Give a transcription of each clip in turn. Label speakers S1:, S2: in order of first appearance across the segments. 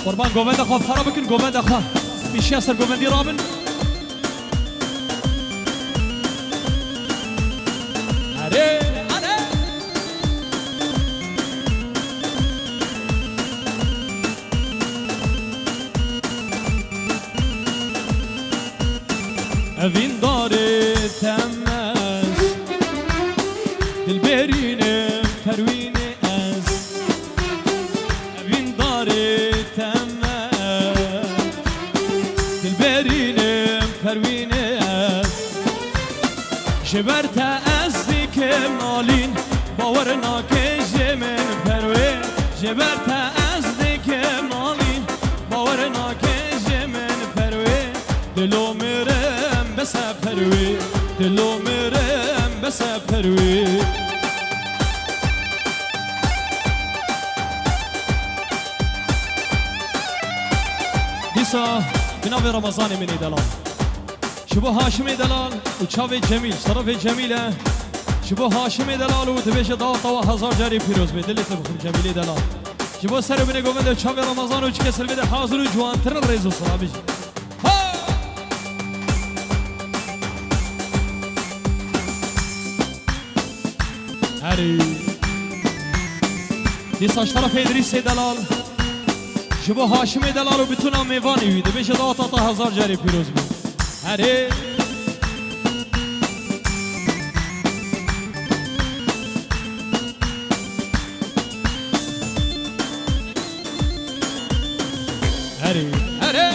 S1: قربان گووند خواه فرا بکن گووند خواه پیشی اثر گووندی رابن اره اره اوین داره تمز دل برینم پروینه جبرت از دیکه مالین باور ناکه من پروی جبرت از دیکه مالین باور ناکه من پروی دلو میرم بس پروی دلو میرم بس پروی دیسا جناب رمضان منی دلال شبو هاشمی دلال و چاوی جمیل صرف جمیله شبو هاشمی دلال و تبیش داتا و هزار جاری پیروز بی دلت بخور جمیلی دلال شبو سر بینه گومنده و چاوی رمضان و چی کسل بیده حاضر و جوانترن ریز و صلابی هری دیساش طرف ادریس دلال شبو هاشمی دلال و بتونم میوانی وی تبیش داتا تا هزار جاری پیروز بی هره هره هره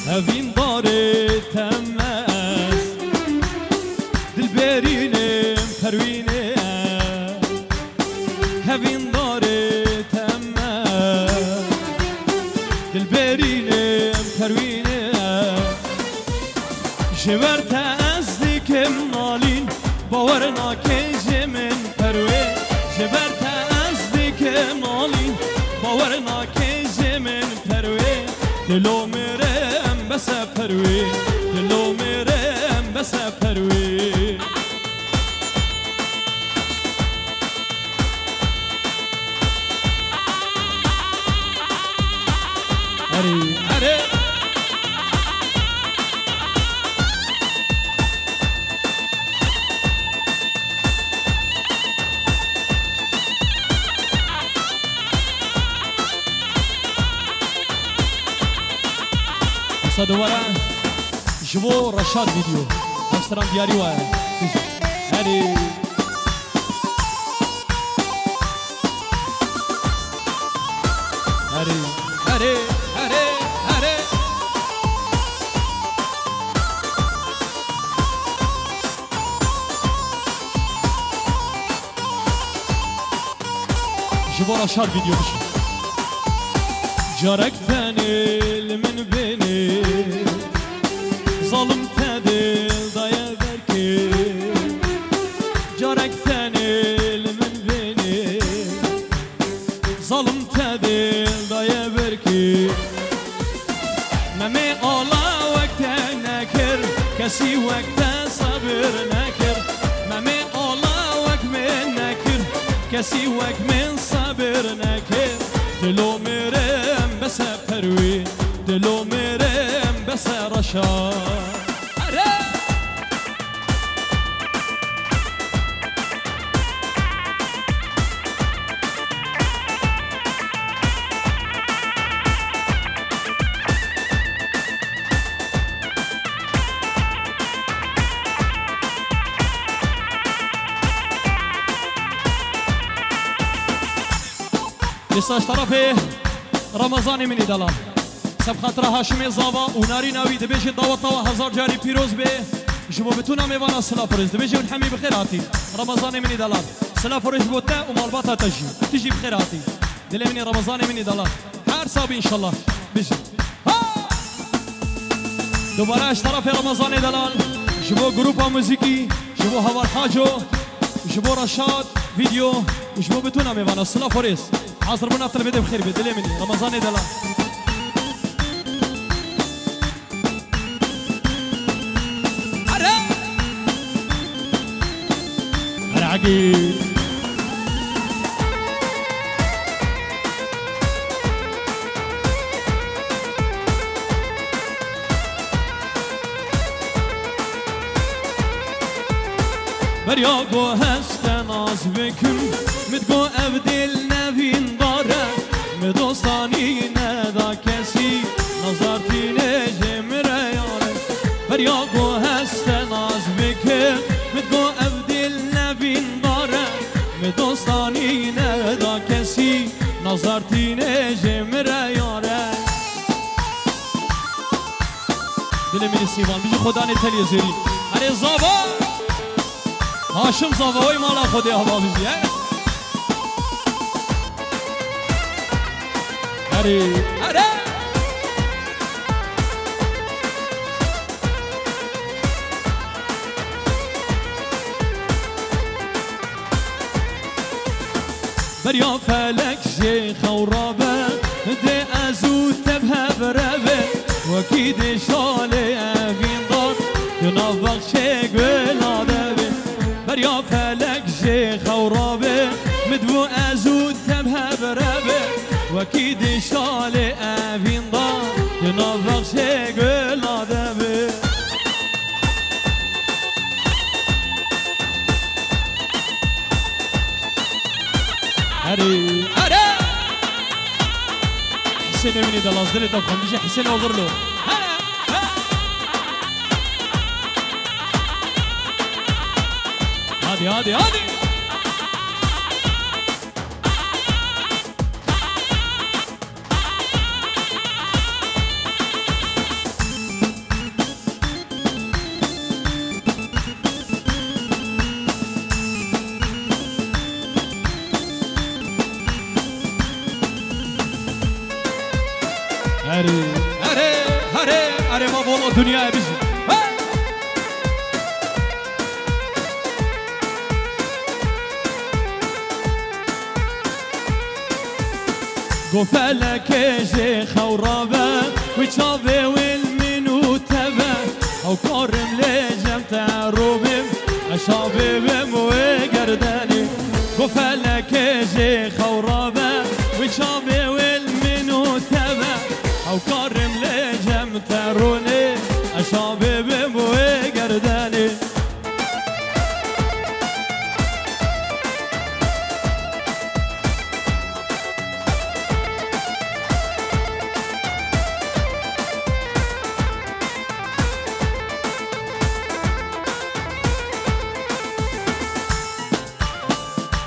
S1: هفین داره تمز دل برینم پروینه هفین داره تمز دل برینم پروینه جبرت از دیکم نالین باور ناکه من پروی جبرت از دیکم نالین باور ناکه من پروی دلو میرم بس پروی دلو میرم بس پروی اره اره دوباره جبو رشاد ویدیو دسترم دیاری وای هری هری هری هری هری جبو رشاد ویدیو بشه جارك ثاني من بيني ظلم تدل ضيا بركي جارك ثاني من بيني ظلم تدل ضيا بركي مامي الله وقت نكر كسي وقت صبر نكر مامي الله وقت من نكر كسي وقت من صبر نكر دلو میرم بس پروی دلو میرم بس رشاد لساش طرفه رمضان منی دلال سب خاطر هاشمی زابا و ناری ناوی دبیش دعوت و هزار جاری پیروز به جبو بتونا میوانا سلا فرز دبیش اون حمی بخیراتی رمضان منی دلال سلا فرز بوته و مالباتا تجی بخیراتی دل منی رمضان منی دلال هر ساب انشالله بجی دوباره اش طرف رمضان دلال جبو گروپا موزیکی جبو هوار حاجو جبو رشاد ویدیو جبو بتونا میوانا سلا فرز حاضر بنا افتر بده بخير بدلي مني رمضان دلال هدي بریا گو هست ناز بکن مدگو ابدل نوین داره مدوستانی ندا کسی نظرتی نجمره یاره بریا گو هست ناز بکن مدگو ابدل نوین داره مدوستانی ندا کسی نظرتی نجمره یاره دل منی سیوان بیجی خدا نتلی زیری اره زابا هاشم زاوای مالا خودی هوا بیزی اره اره بریا فلک شیخ و رابه ده ازو تبه برابه وکی ده شاله اوین دار دناو بخشه گلاده بریا فلک شیخ و رابه مدبو ازود تبه برابه وکی شال اوین دار دناو بخشه گلاده به اره اره حسین امینی دلاز دلی تا خندیش حسین آغرلو هادي هادي هادي هري هري هري هري ما والله دنيا بيجي قفلك شيخ ورابه وشابه والمنو تبه او كرم لجم تعروبم اشابه وقرداني قفلك شيخ ورابه وشابه والمنو تبه او كرم لجم تعروني اشابه وقرداني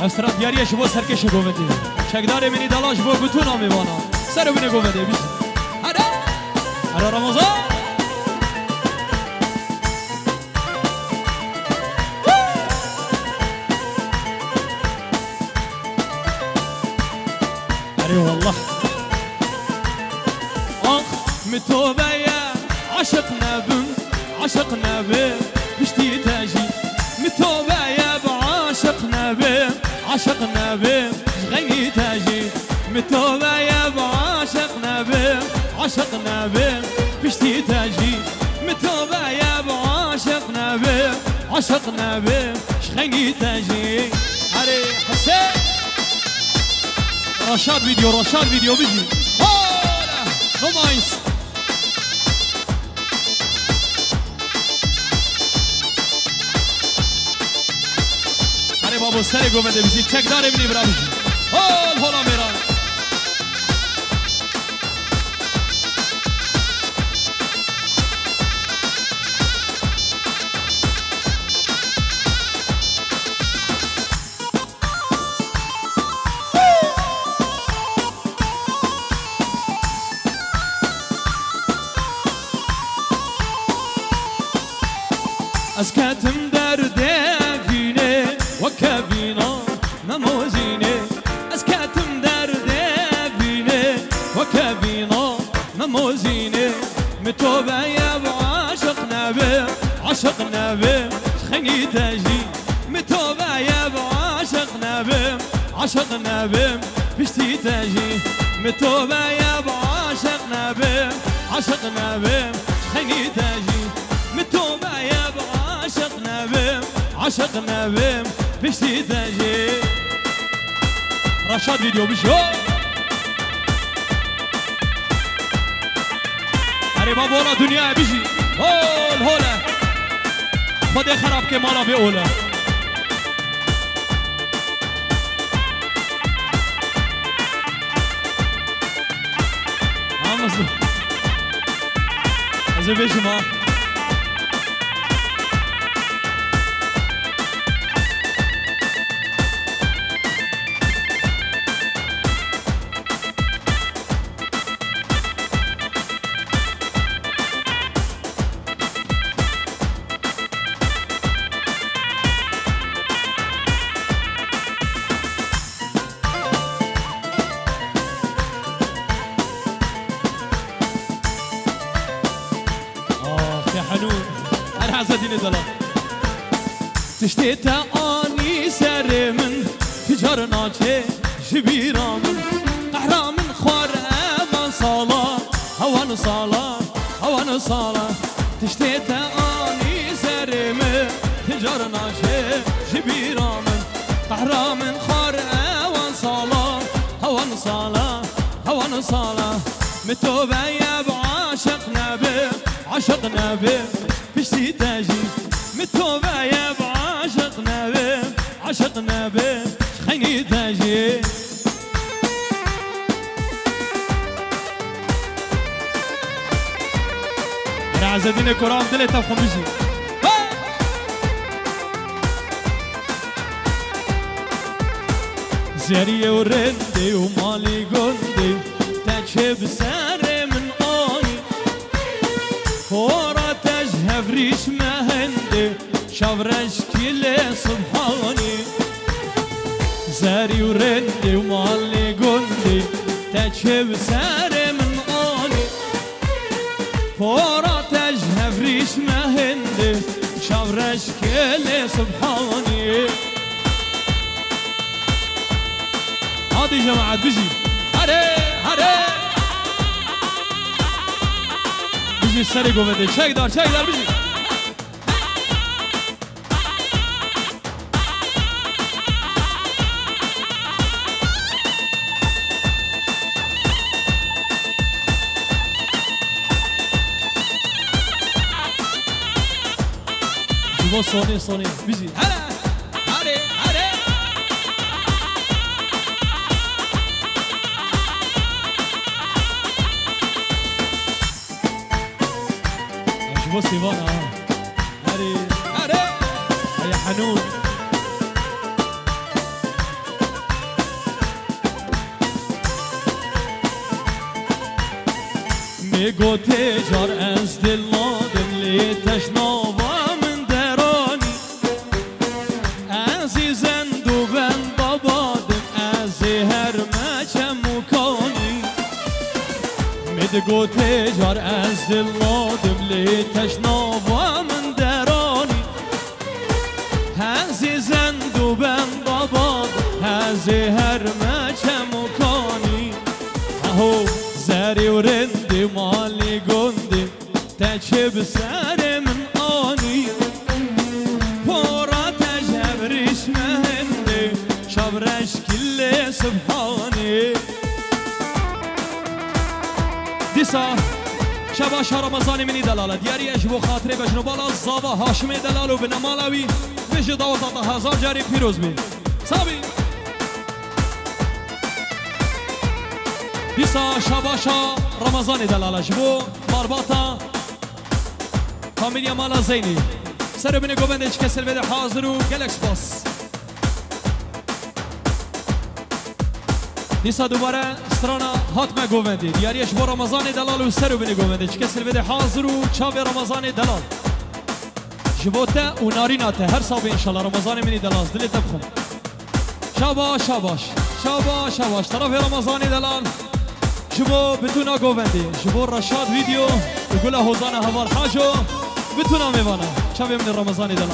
S1: استراد دیاریش بو سرکش گوودی شکدار منی دلاش بو گتونا میوانا سر بینه گوودی بیش هره هره رمضان هره والله آخ متوبه عشق نبم عشق نبم بشتی تاجی متوبه عاشق نبي عاشق نبي غني تاجي متوبة يا عاشق نبي عاشق نبي بشتي تاجي متوبة يا عاشق نبي عاشق نبي غني تاجي هري حسين رشاد فيديو بيجي هولا نمايس بابا سر گومده بیشی چک داره بینی برا بیشی هولا میران از کتم درده وكابينا مموزيني اسكاتم درده بيني وكابينا مموزيني متوبة يا عاشق نبي عاشق نبي خني تاجي متوبة يا عاشق نبي عاشق نبي بشتي تاجي متوبة يا عاشق نبي عاشق نبي خني تاجي متوبة يا عاشق نبي عاشق نبي پشتی دنجی رشاد ویدیو بشو قریبا بولا دنیا بشی هول هوله خود خراب که مالا به اوله از بشما تشتيت اني سر من تجار ناجي جبيرا من قحرا من خوار امان صالا هوان صالا هوان صالا تشتيت اني سر من تجار ناجي جبيرا من قحرا من خوار امان صالا هوان صالا هوان صالا متوبة يا بعاشق نبي عاشق نبي بشتي تاجي متوبة يا بعاشق نبي عاشق نبي خيني تاجي رعز الدين كرام دلي تفهم بجي زيري ورندي ومالي قندي تجيب ساري من آي فورا تجهب ريش مهندي شافرش كيلي سبحاني زاري ورندي ومالي قندي تجيب ساري من آي فورا تجهب ريش مهندي شافرش كيلي سبحاني هادي جماعة بيجي هري هري بيجي سري قوة شاك دار بيجي جيبو صوني بيجي هري هري هري بص يبانا هري هري يا حنون میگو تجار از دل نادم لی تشناوا من درانی عزیزن دو بن بابادم از هر مچم مکانی میگو تجار از دل نادم لی تشناوا من درانی عزیزن دو بن بابادم از هر مچم مکانی اهو زاري ورندي مالي قندي تجيب ساري من آني فورا تجيب ريش مهندي شبرش كل سبحاني ديسا شباشا رمضاني مني دلالة دياري اجبو خاطري بجنو بالا الزابا هاشمي دلالو بنمالاوي بيجي دعوة هزار جاري فيروز بي صابي دیسا شباشا رمضان دلاله جبو مارباتا فامیلیا مالا زینی سر بینه گوبنده چه کسل بده حاضر و گلکس باس دیسا دوباره استرانا حتما گوبنده دیاریش با رمضان دلال و سر بینه گوبنده چه کسل بده حاضر و چاوی رمضان دلال جبوته و ناریناته هر صابه انشالله رمضان منی دلاز دلی تبخم شاباش طرف رمضان دلال شبو بتونا گووندی شبو رشاد ویدیو بگوله حوزان هوار حاجو بتونا میوانه شبه من رمضان دلال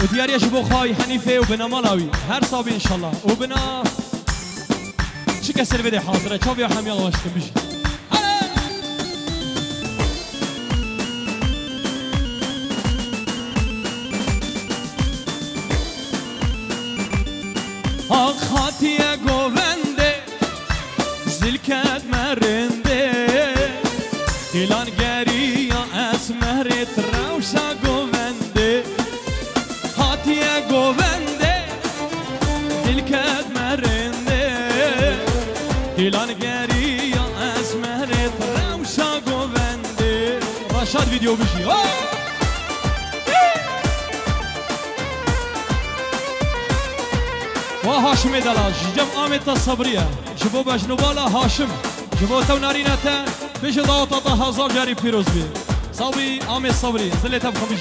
S1: و دیاری شبو خواهی حنیفه و بنا مالاوی هر صابی انشالله و بنا چی کسر بده حاضره چاوی حمیال واشکن بیشی دیلان گری یا اسمهرت روشا گوونده هاتیه گوونده دلکت مرنده دیلان گری یا اسمهرت روشا گوونده رشاد ویدیو بشی و هاشم دلاج جم آمد صبریه جبو بجنوبالا هاشم جبو تو نارینته بيش ضغط هزار جاري بيروز بي صوبي آمي صبري زلت ابو خميش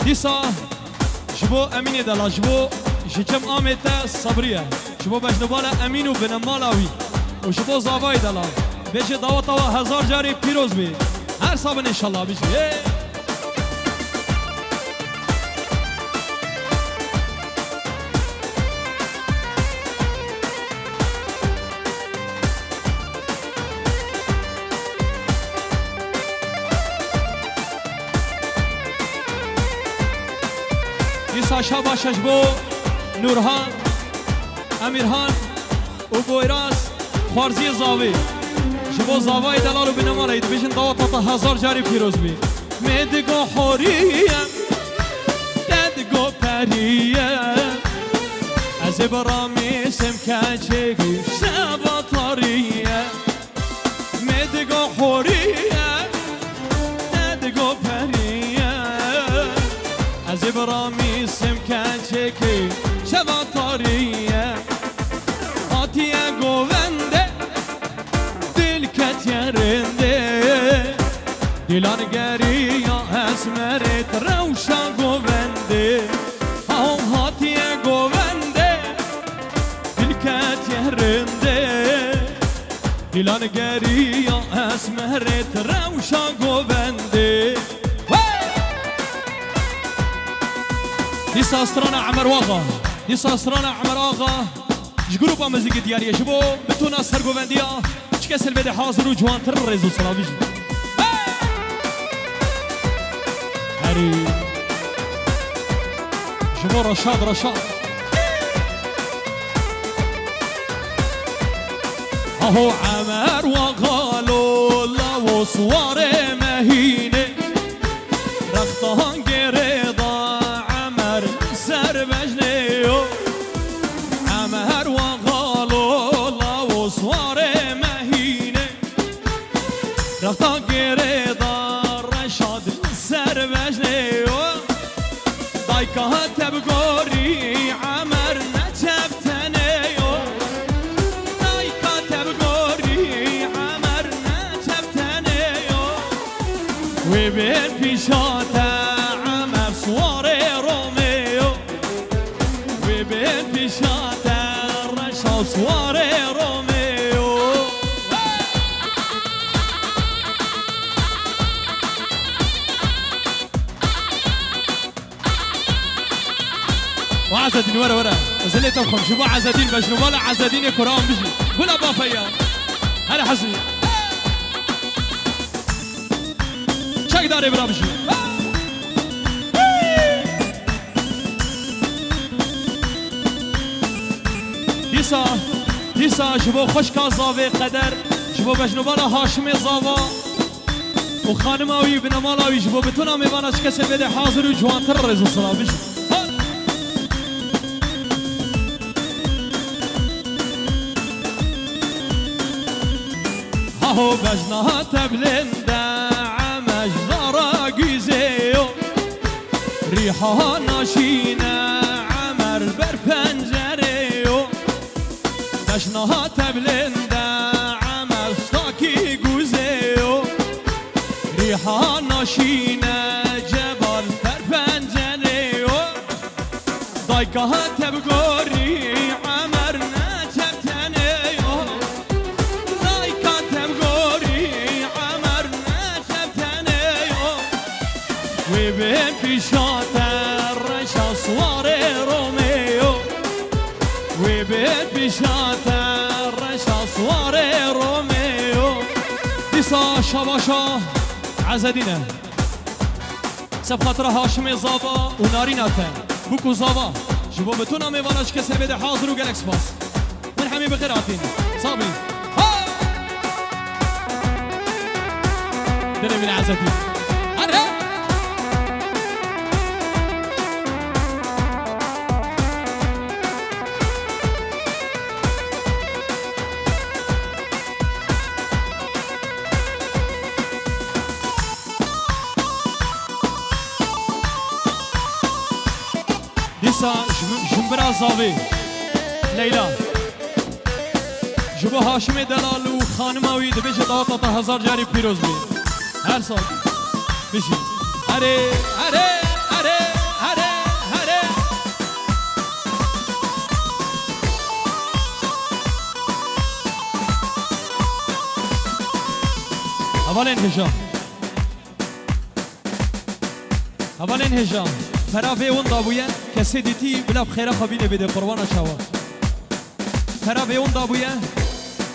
S1: ديسا جبو اميني دلا جبو جيجم آمي تا صبريه جبو بجنبالا امينو بن مالاوي وجبو زاواي دلا بيش ضغط هزار جاري بيروز بي هر صابن ان شاء الله بيش ساشا باشش بو نورهان امیرهان و بویراز خوارزی زاوی جبو زاوی دلالو بنمالی بیشن دواتا هزار جاری پیروز بی مدگو حوریم ددگو پریم از برامی سمکچگی شباتاریم مدگو حوریم ددگو پریم از برامی سمکچگی شباتاریم آتیه گوونده دلکت یرنده دیلان گری یا اسمرت روشا گوونده هاتیه گوونده دلکت یرنده دیلان گری یا اسمرت روشا گوونده ديسا استرانا عمر واغا ديسا استرانا عمر آغا جروبا مزيك ديارية جبو بتونا سرقو بنديا چكسل بده حاضر و جوان تر ريزو سلاميش هاري جبو رشاد اهو عمر واغا لولا وصوار مهينة رختهان قريضا عمر سر بجنيو عمر وغالولا وصوار مهينة رختا قريضا رشاد سر بجنيو دايكا تبقوري عمر نجبتنيو دايكا تبقوري عمر نجبتنيو وبين بيشاتا عمر صواري روميو وبين بيشاتا رشا صواري روميو وعزدين ورا زلت ابخم شبو عزدين بجنو ولا عزدين كرام بيجي ولا بافيا هلا حسني شاك داري برا بيجي ديسا جبو خشكا زاوي قدر جبو بجنوبالا هاشمي زاوا وخانماوي بنمالاوي جبو بتونا ميوانا شكسل بده حاضر وجوان تر رزو صلابش هاهو بجنها تبلندا عمج زارا قيزيو ريحها ناشينا عمر بربنجريو بجنها تبلندا عمل ستاكي قوزيو ريحها ناشينا جبل بربنجريو دايكها تبقوري عمر نجبتنيو دايكا تبقوري عمر نجبتنيو وبين بيشاتا رشا صواري روميو وبين بيشاتا رشا صواري روميو ديسا شباشا عزدينه سب خاطر هاشمي زابا وناريناتا بوكو زابا شبو بتونا ميواناش كسر بده حاضر وجالكس باس من حمي بقراتين صابري ها دني من عزتي أنا ديسا جنبرا زاوي ليلى جبو هاشمي دلال و خانماوي دبيش داوطة هزار جاري بيروز بي هر سال بيشي هري هري هري هري هري اولين هجام فرافي ون دابويا كسي ديتي بلا بخيرا خبيني بده قربانا شاوا فرافي ون دابويا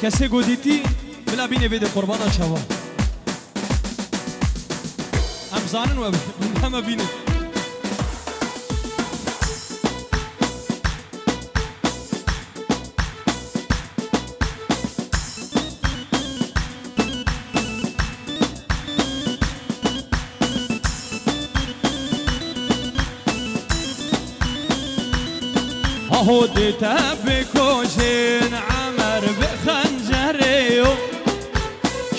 S1: كسي قديتي بلا بيني بده قربانا شاوا ام زانن و هم بيني اهو ديتا بكوشين عمر بخنجريو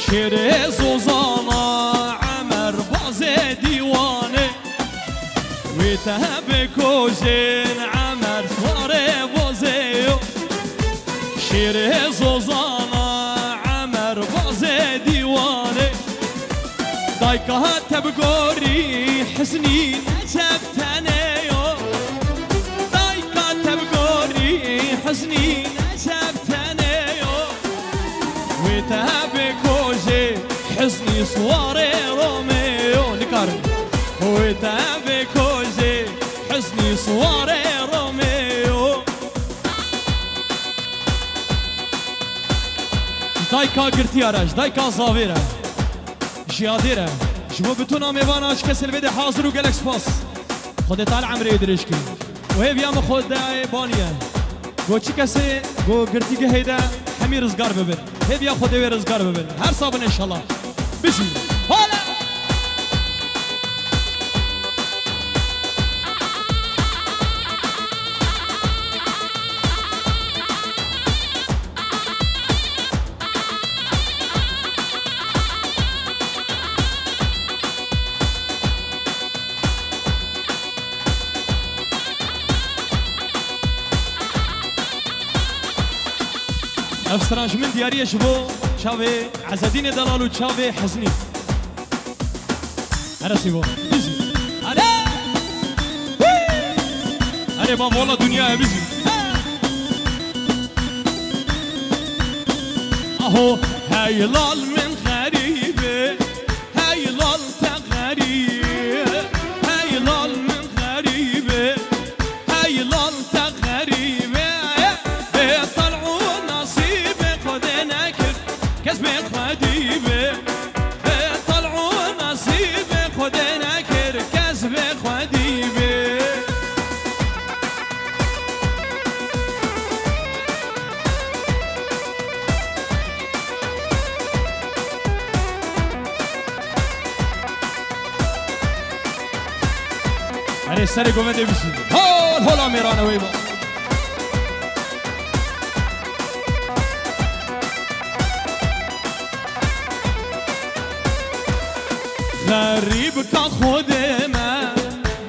S1: شيري زوزانا عمر بازي ديواني ويتا بكوشين عمر سواري بازيو شيري زوزانا عمر بازي ديواني دايكا تبقوري حسنين شفتنيو حزني شفتني وتابكوجي حزني صواري روميو نكارن وتابكوجي حزني صواري روميو دايكا قرتيارش دايكا زاويرة جياديرة جبو بتونا ميواناش كسل بده حاضر وقالك سباس خود تعال عمري يدرشكي وهي بيام خود داي بانيا گو چی کسی گو گرتی که هیده همی رزگار ببین هی بیا خودی رزگار ببین هر صابن انشالله بشی حالا افسرانج من دياريه شبو شاوي عزدين دلالو شاوي حزني انا سيبو بيزي انا بابا والله دنيا بيزي اهو هاي لال من غريبه هاي لال تغريبه هاي لال من غريبه هاي لال تغريبه كسبي خديبه طلعوا نصيبه خدنا كر كسبي خديبه علي السري قومدي بشي هول هولا ميرانا ويبا غريب كخدمة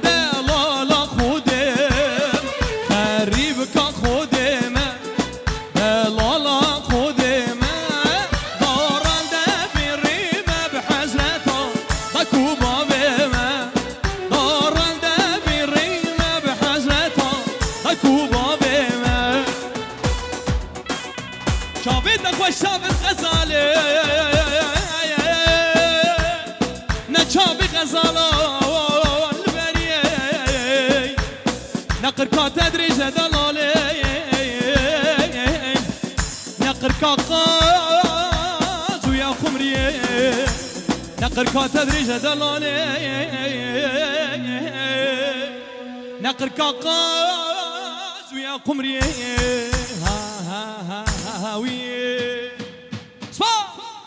S1: دلالة خدم غريب كخدمة دلالة خدمة دارن دبيريمة بحزرته دكوبة بما دارن دبيريمة بحزرته دكوبة بما شافت أخوة شافت غزالي شابي غزالة البرية نقر كات تدريج دلالي نقر كاقاز ويا خمري نقر كات تدريج دلالي نقر كاقاز ويا قمري ها ها ها ها ويه